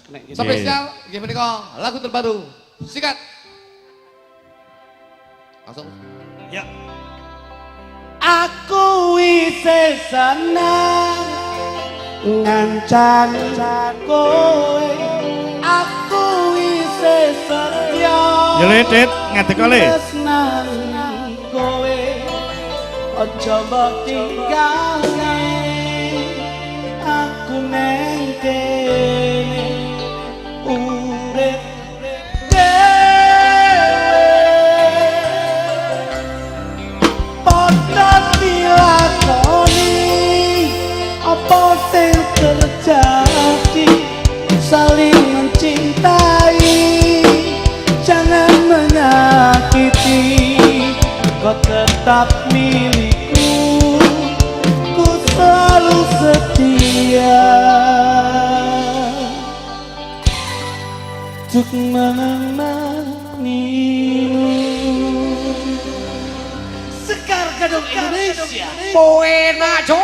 Spesial nggih menika lagu terbaru. Sikat. Langsung. Ya. Aku wis seneng ngancani kowe. Aku wis setya. Ya le, Dit, ngadeg le. Tresnani kowe. Aja mbok tinggalne. Aku neng kene urip apa sing terjadi, saling mencintai, jangan menyakiti, kau tetap milikku, ku selalu setia untuk menemanimu. Sekar Gadung Indonesia, Poena Jo.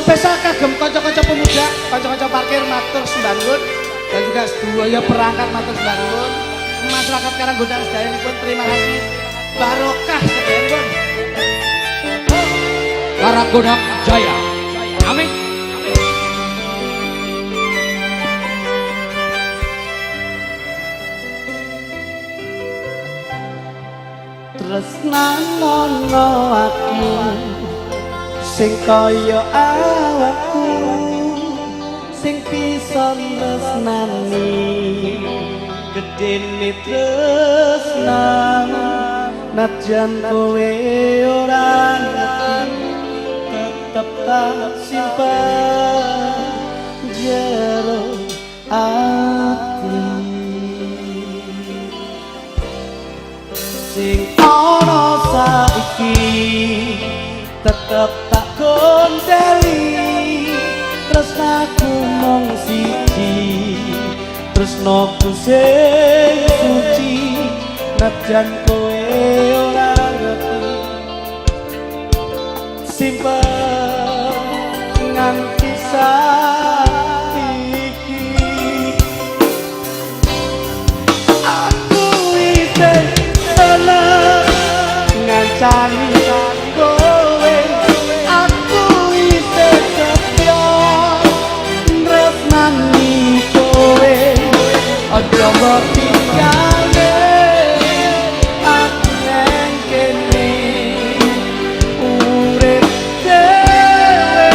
spesial kagem kanca-kanca pemuda, kanca-kanca parkir matur sembanggun dan juga sedaya perangkat matur sembanggun. Masyarakat Karanggodan sedayanipun terima kasih. Barokah sedayanipun. Karanggodan Jaya. Amin. Tresnanono aku sing kaya awakku, sing bisa tresnani gedene tresnanu, najan kowe ora ngerti, tetep tak simpen jero ati. Sing ana saiki tetep tak gondeli, tresnaku mung siji, tresnaku sing suci, najan kowe ora ngerti, simpen nganti saiki. Aku wis ngancani kowe, aku wis setya tresnani kowe, aja mbok tinggalne, aku neng kene urip dhewe.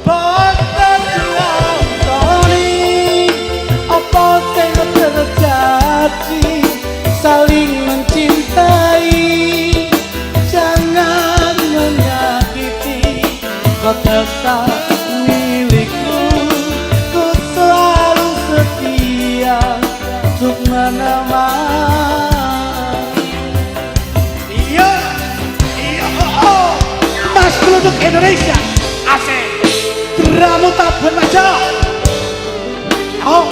Padha dilakoni apa sing terjadi, saling mencintai, jangan menyakiti, kau tetap milikku, ku selalu setia untuk menemani. Iya, oh, Mas Geluduk Indonesia, asik, Dramu Tabun aja. Oh.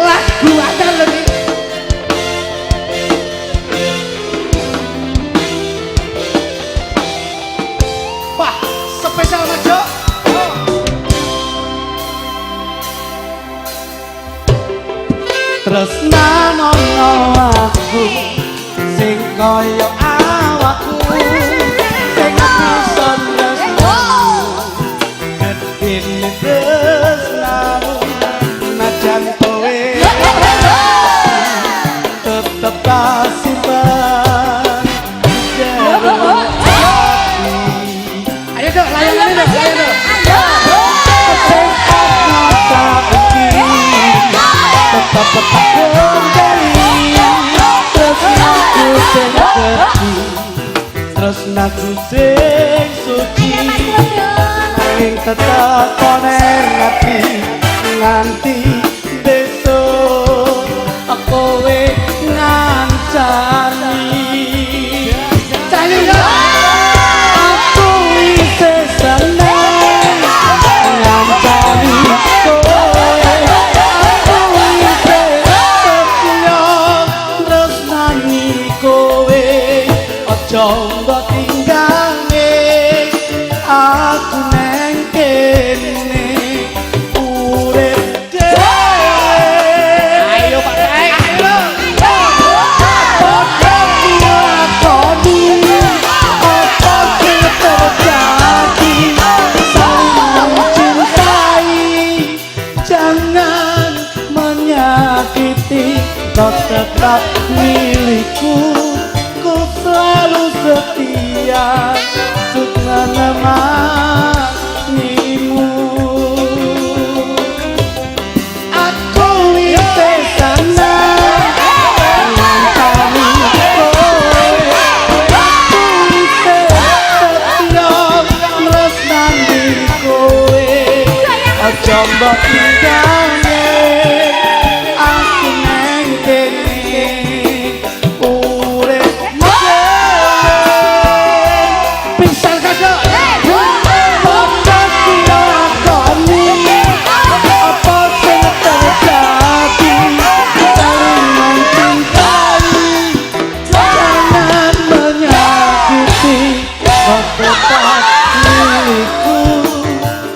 Lagu ada lagi. Wah, spesial Mas Jo. Tresnanono aku sing kaya awakku, sing bisa tresnanu gedene tresnanu, najan kowe tetep tak simpen jero ati. Ayo Dok, layangan ini Dok, ayo Dok. Sing ana saiki tetep tak gondeli, tresnaku sing gedhi, tresnaku sing suci, nanging tetep konen ati nganti besok kowe ngancani. Aku wis seneng ngancani kau tetap milikku, ku selalu setia untuk menemanimu. Aku di sana mengantari kowe, aku setia tresnani kowe. Ojo mbok tinggalne aku neng kene urip dhewe. Pisan kasok apa kira lakoni, apa sing terjadi, saling mencintai jangan menyakiti. Kau tetap milikku,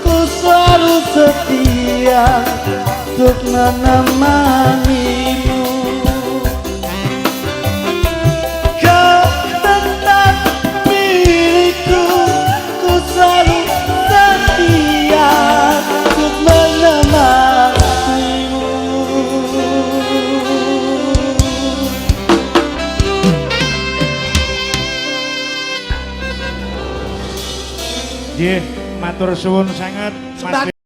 ku selalu setia untuk menemanimu. Kau tetap milikku, ku selalu setia untuk menemanimu. Nggih, matur suwun sanget Mas.